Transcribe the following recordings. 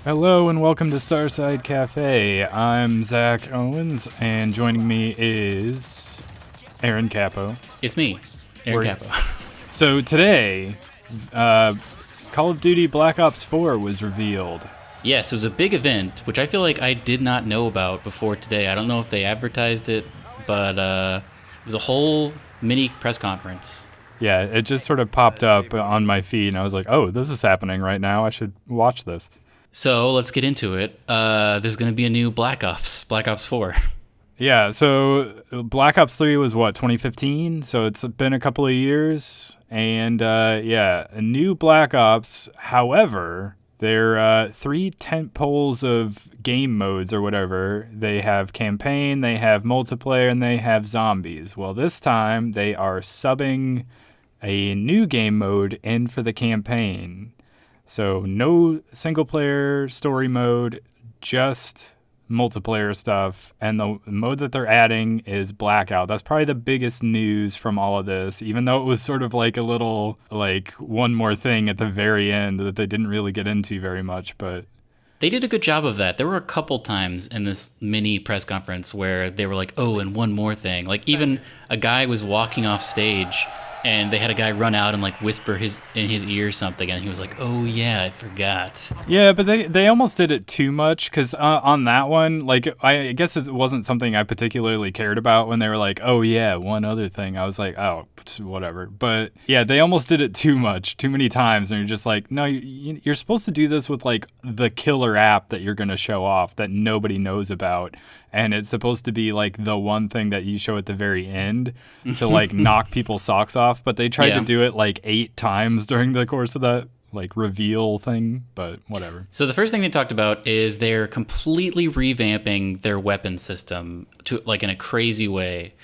Hello and welcome to Starside Cafe. I'm Zach Owens, and joining me is Aaron Capo. It's me, Aaron Capo. So today, Call of Duty Black Ops 4 was revealed. Yes, it was a big event, which I feel like I did not know about before today. I don't know if they advertised it, but it was a whole mini press conference. Yeah, it just sort of popped up on my feed, and I was like, oh, this is happening right now. I should watch this. So let's get into it. There's going to be a new Black Ops 4. Yeah, so Black Ops 3 was, 2015? So it's been a couple of years. And, a new Black Ops. However, there are three tent poles of game modes or whatever. They have campaign, they have multiplayer, and they have zombies. Well, this time they are subbing a new game mode in for the campaign. So no single-player story mode, just multiplayer stuff. And the mode that they're adding is Blackout. That's probably the biggest news from all of this, even though it was sort of like a little, one more thing at the very end that they didn't really get into very much. But They did a good job of that. There were a couple times in this mini press conference where they were like, oh, and one more thing. Like even a guy was walking off stage and they had a guy run out and whisper in his ear something, and he was like, "Oh yeah, I forgot." Yeah, but they almost did it too much because on that one, I guess it wasn't something I particularly cared about when they were like, "Oh yeah, one other thing." I was like, "Oh, whatever." But yeah, they almost did it too much, too many times, and you're just like, "No, you're supposed to do this with the killer app that you're gonna show off that nobody knows about." And it's supposed to be the one thing that you show at the very end to knock people's socks off. But they tried to do it 8 times during the course of that reveal thing, but whatever. So the first thing they talked about is they're completely revamping their weapon system to in a crazy way.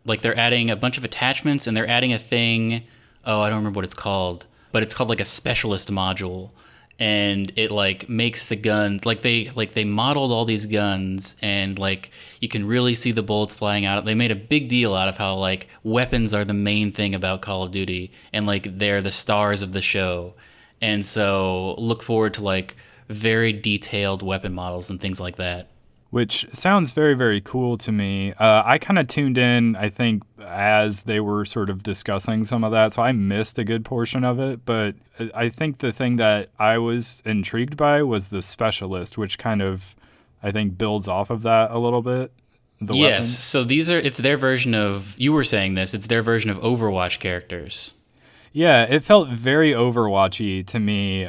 They're adding a bunch of attachments and they're adding a thing. Oh, I don't remember what it's called, but it's called a specialist module. And it makes the guns they modeled all these guns, and you can really see the bullets flying out. They made a big deal out of how weapons are the main thing about Call of Duty, and they're the stars of the show. And so look forward to very detailed weapon models and things like that. Which sounds very, very cool to me. I kind of tuned in, I think, as they were sort of discussing some of that, so I missed a good portion of it. But I think the thing that I was intrigued by was the specialist, which kind of, I think, builds off of that a little bit. Yes, weapons. So it's their version of, you were saying this, it's their version of Overwatch characters. Yeah, it felt very Overwatchy to me.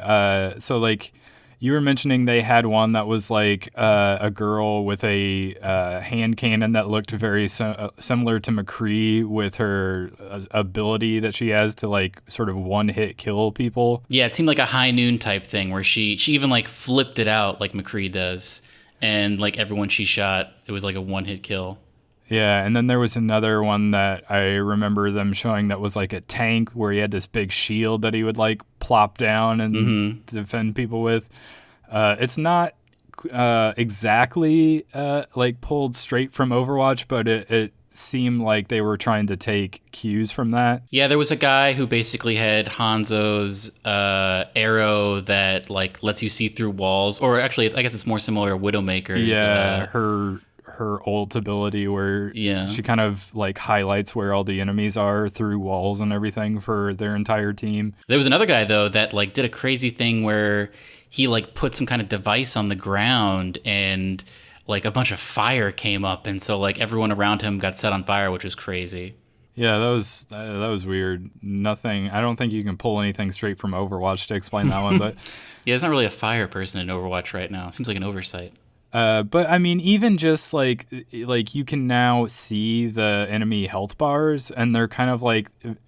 You were mentioning they had one that was a girl with a hand cannon that looked very similar to McCree with her ability that she has to sort of one-hit kill people. Yeah, it seemed like a high noon type thing where she even flipped it out like McCree does, and everyone she shot, it was a one-hit kill. Yeah, and then there was another one that I remember them showing that was a tank where he had this big shield that he would plop down and defend people with. It's not exactly pulled straight from Overwatch, but it seemed like they were trying to take cues from that. Yeah, there was a guy who basically had Hanzo's arrow that lets you see through walls, or actually, I guess it's more similar to Widowmaker's. Yeah, her ult ability where she kind of highlights where all the enemies are through walls and everything for their entire team. There was another guy though that did a crazy thing where he put some kind of device on the ground and a bunch of fire came up, and so everyone around him got set on fire, which was crazy. Yeah, that was weird. Nothing. I don't think you can pull anything straight from Overwatch to explain that one, but yeah, there's not really a fire person in Overwatch right now. It seems like an oversight. But I mean, even just you can now see the enemy health bars, and they're kind of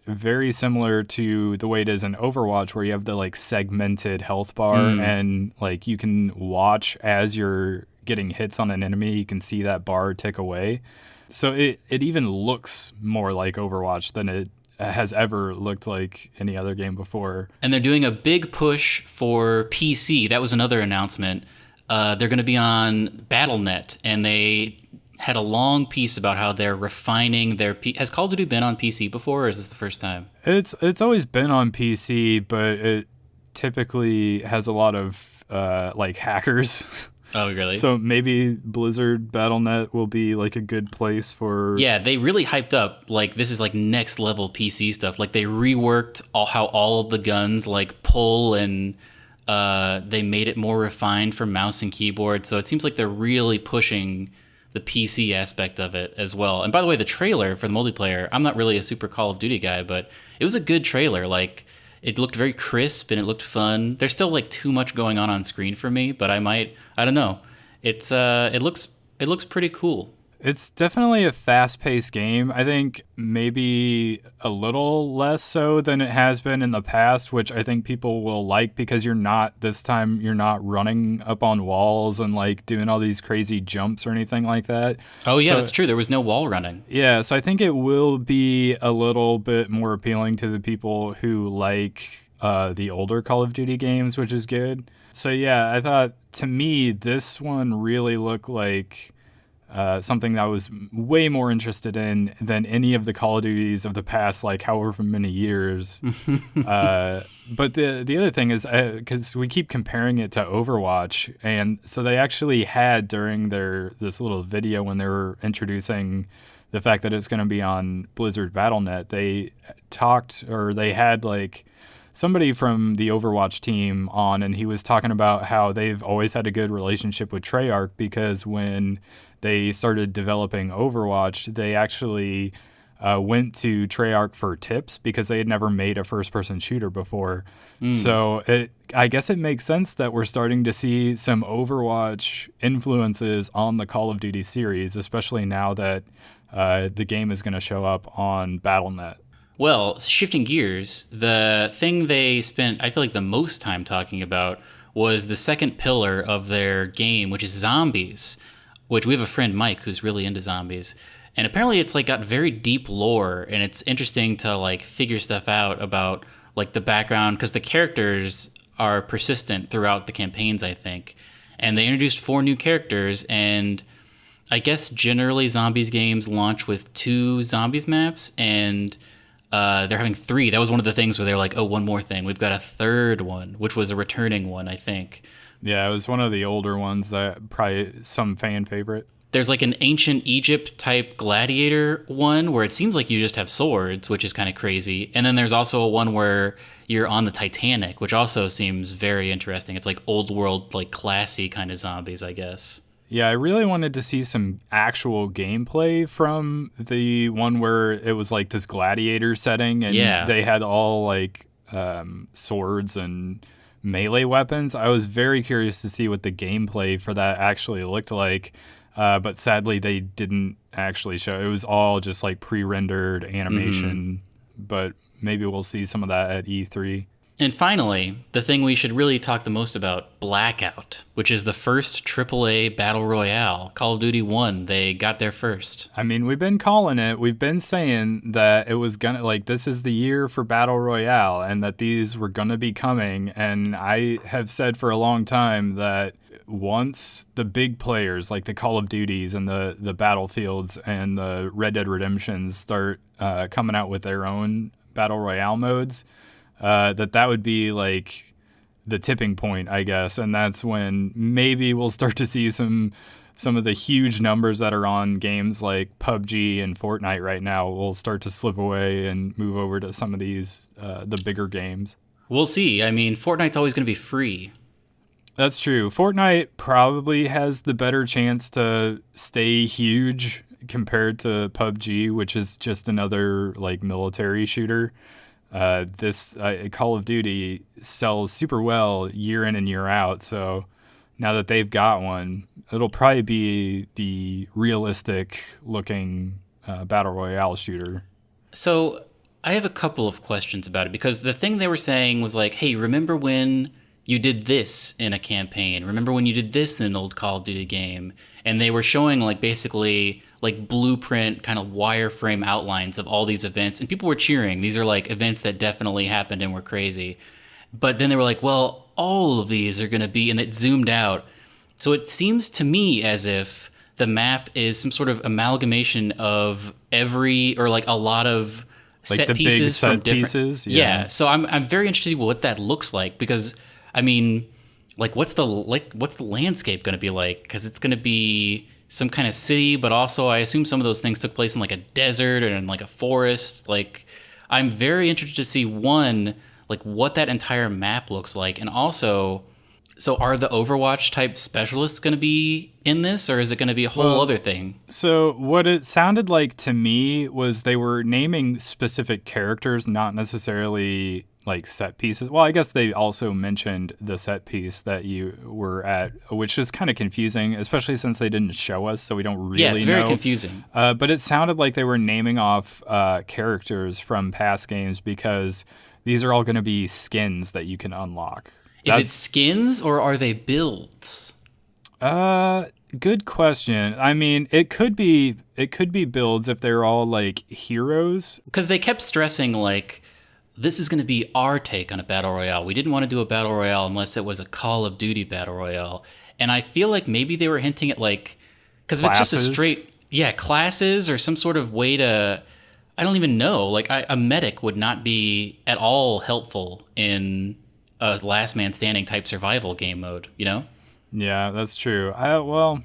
very similar to the way it is in Overwatch, where you have the segmented health bar, and you can watch as you're getting hits on an enemy. You can see that bar tick away. So it even looks more like Overwatch than it has ever looked like any other game before. And they're doing a big push for PC. That was another announcement. They're going to be on Battle.net, and they had a long piece about how they're refining their... Has Call of Duty been on PC before, or is this the first time? It's always been on PC, but it typically has a lot of like hackers. Oh, really? So maybe Blizzard Battle.net will be like a good place for. Yeah, they really hyped up like this is like next level PC stuff. Like they reworked how all of the guns like pull, and they made it more refined for mouse and keyboard. So it seems like they're really pushing the PC aspect of it as well. And by the way, the trailer for the multiplayer, I'm not really a super Call of Duty guy, but it was a good trailer. Like it looked very crisp and it looked fun. There's still like too much going on screen for me, but I don't know. It looks pretty cool. It's definitely a fast-paced game. I think maybe a little less so than it has been in the past, which I think people will like because you're not running up on walls and like doing all these crazy jumps or anything like that. Oh yeah, So, that's true. There was no wall running. yeah, so I think it will be a little bit more appealing to the people who like the older Call of Duty games, which is good. So yeah, I thought to me this one really looked like something that I was way more interested in than any of the Call of Duties of the past, like however many years. But the other thing is, because we keep comparing it to Overwatch, and so they actually had during this little video when they were introducing the fact that it's going to be on Blizzard Battle.net, they had like somebody from the Overwatch team on, and he was talking about how they've always had a good relationship with Treyarch because when they started developing Overwatch, they actually went to Treyarch for tips because they had never made a first-person shooter before. So I guess it makes sense that we're starting to see some Overwatch influences on the Call of Duty series, especially now that the game is going to show up on Battle.net. Well, shifting gears, the thing they spent, I feel like, the most time talking about was the second pillar of their game, which is zombies, which we have a friend, Mike, who's really into zombies. And apparently it's like got very deep lore, and it's interesting to like figure stuff out about like the background, because the characters are persistent throughout the campaigns, I think. And they introduced 4 new characters, and I guess generally zombies games launch with 2 zombies maps, and they're having 3. That was one of the things where they're like, oh, one more thing. We've got a third one, which was a returning one, I think. Yeah, it was one of the older ones that probably some fan favorite. There's like an ancient Egypt type gladiator one where it seems like you just have swords, which is kind of crazy. And then there's also a one where you're on the Titanic, which also seems very interesting. It's like old world, like classy kind of zombies, I guess. Yeah, I really wanted to see some actual gameplay from the one where it was like this gladiator setting and they had all like swords and melee weapons. I was very curious to see what the gameplay for that actually looked like, but sadly they didn't actually show. It was all just like pre-rendered animation, but maybe we'll see some of that at E3. And finally, the thing we should really talk the most about, Blackout, which is the first AAA Battle Royale. Call of Duty 1, they got there first. I mean, we've been calling it. We've been saying that it was gonna, like, this is the year for Battle Royale and that these were gonna be coming. And I have said for a long time that once the big players like the Call of Duties and the Battlefields and the Red Dead Redemptions start coming out with their own Battle Royale modes, that would be like the tipping point, I guess, and that's when maybe we'll start to see some of the huge numbers that are on games like PUBG and Fortnite right now will start to slip away and move over to some of these the bigger games. We'll see. I mean, Fortnite's always going to be free. That's true. Fortnite probably has the better chance to stay huge compared to PUBG, which is just another like military shooter. This Call of Duty sells super well year in and year out, so now that they've got one, it'll probably be the realistic looking Battle Royale shooter. So I have a couple of questions about it, because the thing they were saying was like, hey, remember when you did this in a campaign? Remember when you did this in an old Call of Duty game? And they were showing like basically like blueprint kind of wireframe outlines of all these events, and people were cheering. These are like events that definitely happened and were crazy. But then they were like, well, all of these are going to be, and it zoomed out. So it seems to me as if the map is some sort of amalgamation of every, or like a lot of like set the pieces big set from different pieces. Yeah. So I'm very interested in what that looks like, because I mean, Like what's the landscape going to be like? Because it's going to be some kind of city, but also I assume some of those things took place in like a desert or in like a forest. Like I'm very interested to see one, like what that entire map looks like, and also, so are the Overwatch type specialists going to be in this, or is it going to be a whole Well, other thing? so what it sounded like to me was they were naming specific characters, not necessarily like set pieces. Well, I guess they also mentioned the set piece that you were at, which is kind of confusing, especially since they didn't show us, so we don't Yeah, it's really very know. confusing. But it sounded like they were naming off characters from past games because these are all going to be skins that you can unlock. Is it That's skins or are they builds? uh good question. I mean, it could be builds if they're all like heroes. Because they kept stressing like this is going to be our take on a battle royale. We didn't want to do a battle royale unless it was a Call of Duty battle royale. And I feel like maybe they were hinting at like, because if it's just a Classes. straight, yeah, classes or some sort of way to, I don't even know. Like a medic would not be at all helpful in a last man standing type survival game mode, you know? Yeah, that's true. Well,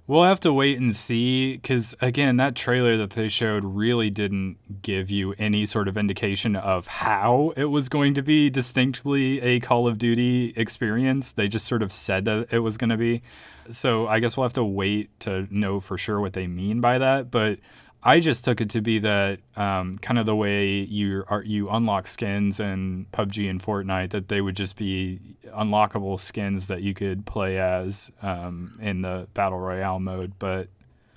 we'll have to wait and see because, again, that trailer that they showed really didn't give you any sort of indication of how it was going to be distinctly a Call of Duty experience. They just sort of said that it was going to be. So I guess we'll have to wait to know for sure what they mean by that. But I just took it to be that kind of the way you unlock skins in PUBG and Fortnite, that they would just be unlockable skins that you could play as in the battle royale mode. But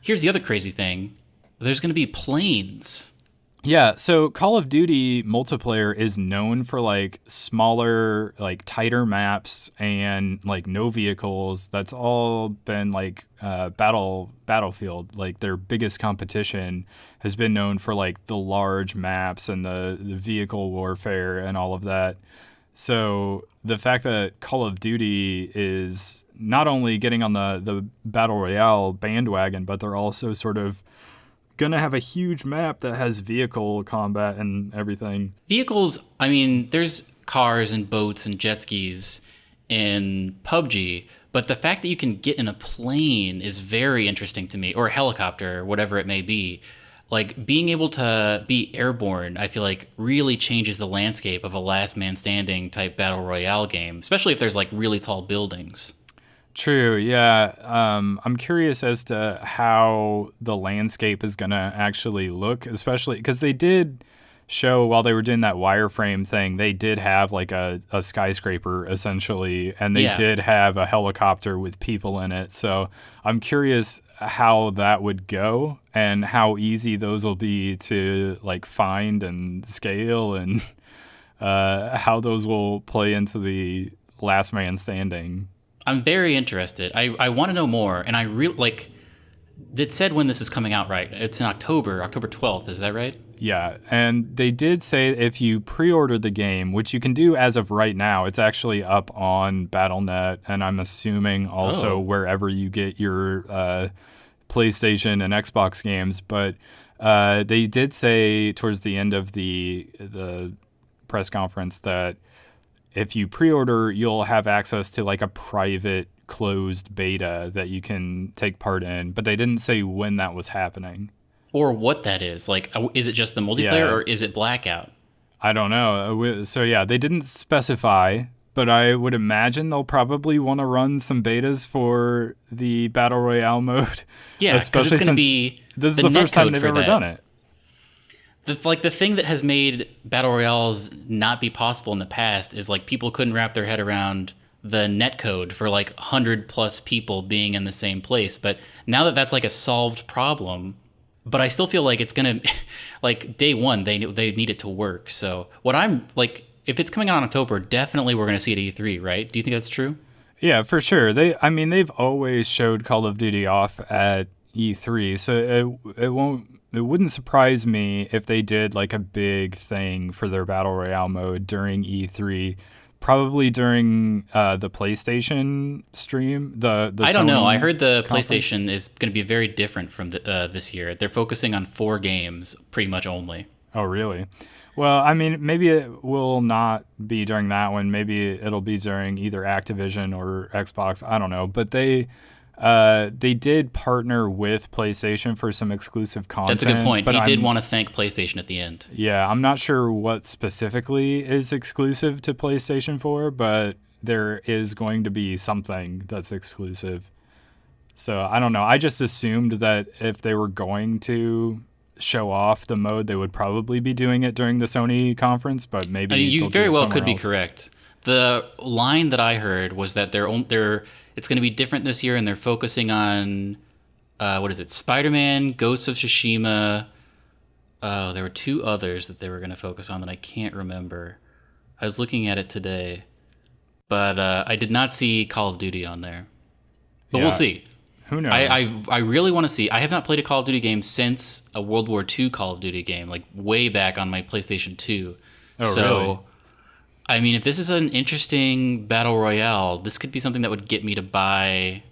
Here's the other crazy thing: there's going to be planes. yeah, so Call of Duty multiplayer is known for like smaller, like tighter maps and like no vehicles. That's all been like Battlefield. Like their biggest competition has been known for like the large maps and the vehicle warfare and all of that. So the fact that Call of Duty is not only getting on the Battle Royale bandwagon, but they're also sort of gonna have a huge map that has vehicle combat and everything. Vehicles, I mean, there's cars and boats and jet skis in PUBG, but the fact that you can get in a plane is very interesting to me, or a helicopter, or whatever it may be. Like being able to be airborne, I feel like really changes the landscape of a last man standing type battle royale game, especially if there's like really tall buildings. True, yeah. I'm curious as to how the landscape is gonna actually look, especially because they did show while they were doing that wireframe thing, they did have like a skyscraper essentially, and they Yeah. did have a helicopter with people in it. So I'm curious how that would go and how easy those will be to like find and scale and how those will play into the last man standing. I'm very interested. I want to know more, and I really like. It said when this is coming out, right? It's in October, October 12th. Is that right? Yeah, and they did say if you pre-order the game, which you can do as of right now, it's actually up on Battle.net, and I'm assuming also Oh, wherever you get your PlayStation and Xbox games. But they did say towards the end of the press conference that if you pre-order, you'll have access to like a private closed beta that you can take part in. But they didn't say when that was happening. or what that is? Like, is it just the multiplayer, Yeah, or is it Blackout? I don't know. So yeah, they didn't specify, but I would imagine they'll probably want to run some betas for the battle royale mode, Yeah, because especially it's going to since be this is the the net first time code they've for ever that. done it. The thing that has made battle royales not be possible in the past is like people couldn't wrap their head around the net code for like 100 plus people being in the same place. But now that that's like a solved problem, but I still feel like it's gonna like day one they need it to work. So what I'm like, if it's coming out in October, definitely we're gonna see it at E3, right? Do you think that's true? Yeah, for sure. I mean, they've always showed Call of Duty off at E3, so it wouldn't surprise me if they did like a big thing for their battle royale mode during E3, probably during the PlayStation stream, the I don't know. I Sony heard the conference. PlayStation is going to be very different from this year. They're focusing on 4 games pretty much only. Oh, really? Well, I mean, maybe it will not be during that one. Maybe it'll be during either Activision or Xbox. I don't know. But they did partner with PlayStation for some exclusive content. That's a good point. But He did want to thank PlayStation at the end. yeah, I'm not sure what specifically is exclusive to PlayStation 4, but there is going to be something that's exclusive. So I don't know. I just assumed that if they were going to show off the mode, they would probably be doing it during the Sony conference, but maybe You they'll do very it well somewhere could be else. correct. The line that I heard was that it's going to be different this year, and they're focusing on what is it? Spider-Man, Ghosts of Tsushima. There were two others that they were going to focus on that I can't remember. I was looking at it today, but I did not see Call of Duty on there. But Yeah. we'll see. Who knows? I really want to see. I have not played a Call of Duty game since a World War II Call of Duty game, like way back on my PlayStation 2. Oh, so, really? I mean, if this is an interesting battle royale, this could be something that would get me to buy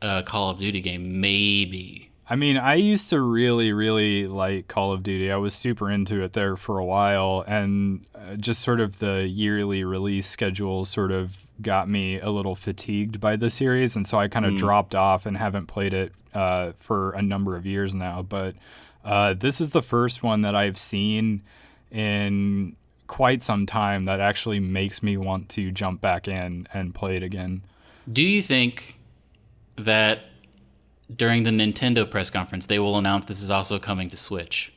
a Call of Duty game, maybe. I mean, I used to really, really like Call of Duty. I was super into it there for a while, and just sort of the yearly release schedule sort of got me a little fatigued by the series, and so I kind of dropped off and haven't played it for a number of years now. But this is the first one that I've seen in quite some time that actually makes me want to jump back in and play it again. Do you think that during the Nintendo press conference, they will announce this is also coming to Switch?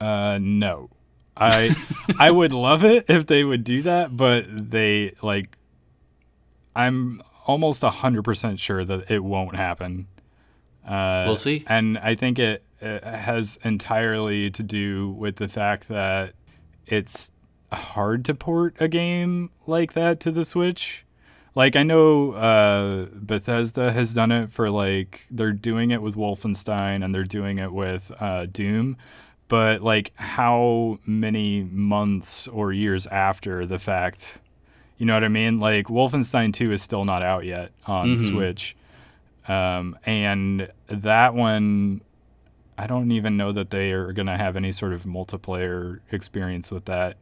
No. I would love it if they would do that, but I'm almost 100% sure that it won't happen. We'll see. And I think it has entirely to do with the fact that it's hard to port a game like that to the Switch. Like, I know Bethesda has done it for, like, they're doing it with Wolfenstein and they're doing it with Doom. But, like, how many months or years after the fact, you know what I mean? Like, Wolfenstein 2 is still not out yet on Switch. And that one, I don't even know that they are going to have any sort of multiplayer experience with that.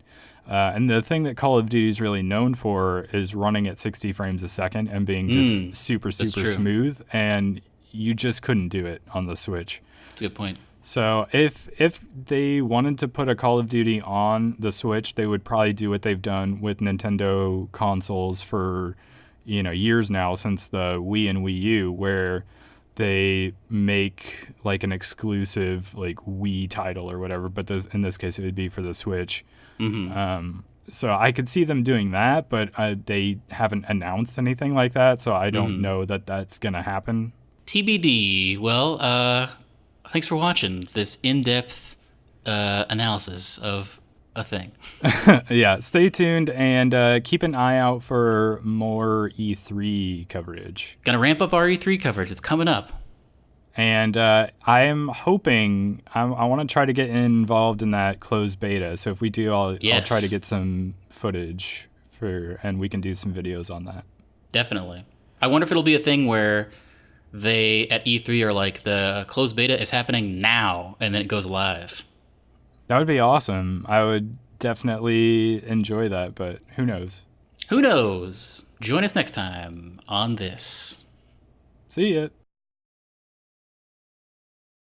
And the thing that Call of Duty is really known for is running at 60 frames a second and being just super smooth. And you just couldn't do it on the Switch. That's a good point. So if they wanted to put a Call of Duty on the Switch, they would probably do what they've done with Nintendo consoles for, years now, since the Wii and Wii U, where they make like an exclusive like Wii title or whatever, but in this case it would be for the Switch. So I could see them doing that, but they haven't announced anything like that, so I don't know that that's gonna happen. TBD. Well, thanks for watching this in-depth analysis of a thing. Yeah, stay tuned and keep an eye out for more E3 coverage. Gonna ramp up our E3 coverage. It's coming up. And I'm hoping I want to try to get involved in that closed beta. So if we do, I'll try to get some footage and we can do some videos on that. Definitely. I wonder if it'll be a thing where they at E3 are like, the closed beta is happening now, and then it goes live. That would be awesome. I would definitely enjoy that, but who knows? Who knows? Join us next time on this. See ya.